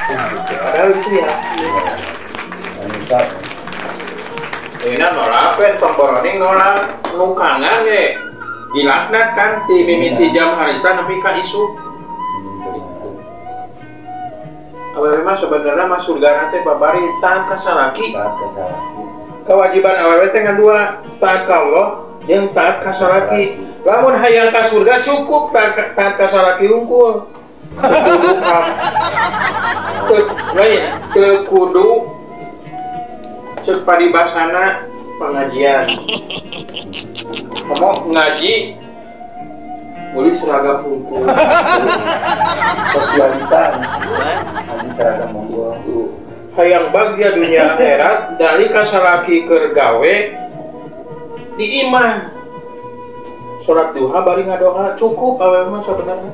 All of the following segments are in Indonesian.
Padahal itu ya. Anissa. Ini nolak kan pemboroning nolak nukangan ya. Dilaknat kan si mimiti jam harita nepi ka isu. Awewe mah sebenarnya mah surga teh babari taat ka salaki. Taat ka salaki. Kewajiban awewe teh ngadua taat ka Allah jeung taat ka salaki. Lamun hayang ka surga cukup taat ka salaki unggul. Teu kudu cek paribasana pengajian. Ngomong ngaji boleh seragam unggul. Sosialita. Nanti seragam unggul. Hayang bahagia dunia akhirat dari kasalaki keur gawe di imah. Salat duha bari ngadoa cukup awewe mah sebenarnya.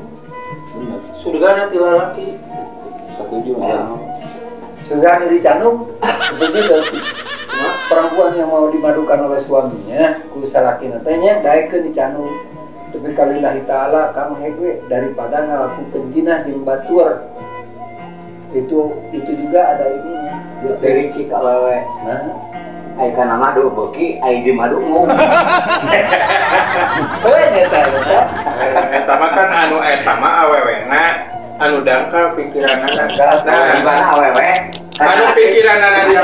Surga nanti lalaki. Setuju ya. Surga di Canung. Setuju tuh. Perempuan yang mau dimadukan oleh suaminya ku salaki nantinya daekeun di Canung. Tapi kalillahi ta'ala kamu hegwe daripada ngalakukeun jinah jeung batur. Itu juga ada ininya. Dari cik awewe. Nah, Ai kana madu beuki, ai di madu ngomong. Eta mah kan anu eta mah awewena anu dangkal pikiranna. Nah, di mana awewe? Anu pikiranna di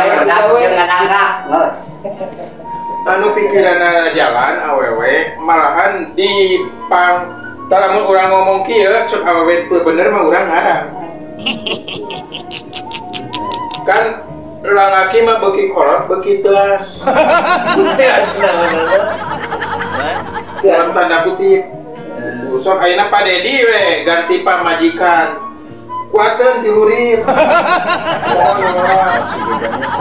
anu pikiranna jalan awewe malahan di lamun urang ngomong kieu cek awewe teu bener mah urang ngarang. Kan lalaki mah beuki kolot beuki teas. teas namanya. Dalam tanda kutip. Sok ayeuna Pak Dedi we ganti pamajikan. Kuateun ti lurit.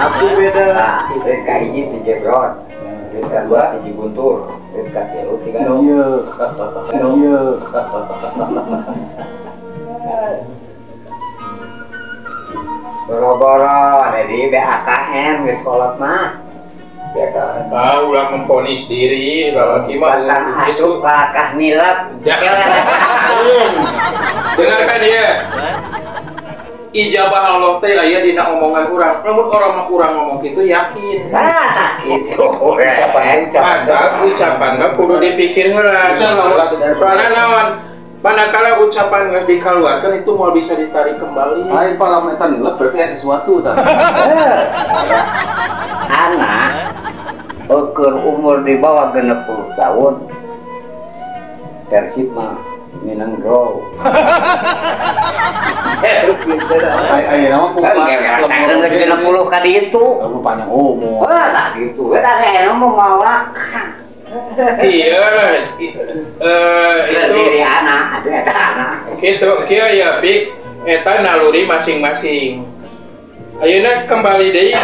Aku beda. Itu ka hiji ti jebrot. Itu ka dua ti guntur. Itu ka telu ti gano. Iya. Iya. Boro-boro jadi BAKN geus kolot mah. BAKN. Ulah memponis diri lalaki mah itu bakah nilap. Dengarkan dia. Ijabah Allah teh aya dina omongan urang. Namun orang ngomong kitu yakin. Gitu. Ucapan kudu dipikir heula. Soalna naon? Manakala ucapan nggak dikeluarkan itu mau bisa ditarik kembali. Lain parameter nilai berarti ada sesuatu kan? Anak ukur umur di bawah 60 tahun Persib mah minang grow. Persib Ayo nama Kan 60 kali itu. Kamu panjang umur. Wah tak gitu. Kita kayak mau mawak. Iya, itu diri anak, ada anak. Gitu, kieu ya pik eta naluri masing-masing. Ayeuna kembali deui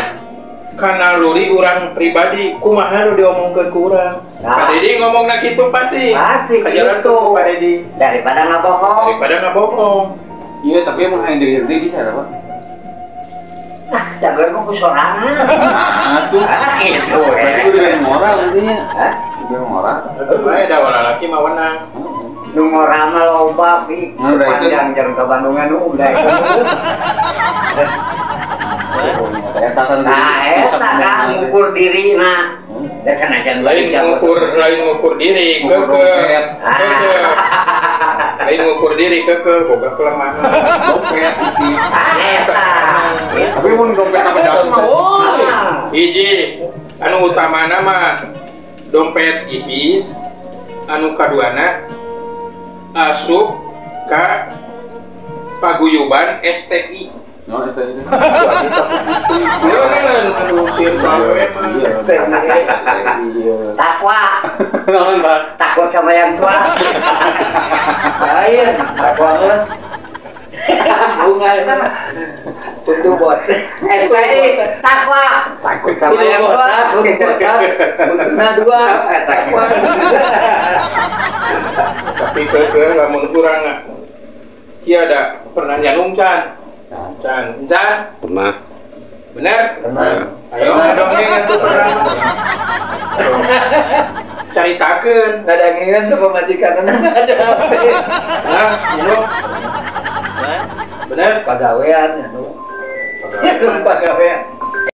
ka naluri urang pribadi, kumaha nu diomongkeun ku urang. Pak Dedi ngomongna kitu pasti. Pasti kajalan gitu. tuh Pak Dedi. Daripada ngabohong. Iya tapi emang yang diri bisa apa? Jaga kok sorangan. Nah tuh. Gitu. Berarti udah yang moral intinya. Hah? Udah moral. Bae da lalaki mah wenang. Nu ngorama loba pi. Panjang jalan ke Bandungan nu udah. Eta kan. Nah, eta kan ngukur diri na. Da kan aja Lain ngukur diri lain ngukur diri boga kelemahan. Dompet putih. Eta. Tapi mun dompet apa das mah woi. Hiji anu utamana mah dompet ipis, anu kaduana asup ka paguyuban STI. No, itu itu. Takwa. Takut sama yang tua. Saya takwa mah bunga untuk buat STI takwa. Takut sama yang tua. Untuna dua takwa. Tapi lamun kurang kieu ada pernah nyanung can. Can Pernah. bener? Pernah. Ayo dongeng itu pernah. Caritakeun Ngadangeun tuh pemajikan ada apa? nah, Bener? pagawean ya nu. Pagawean.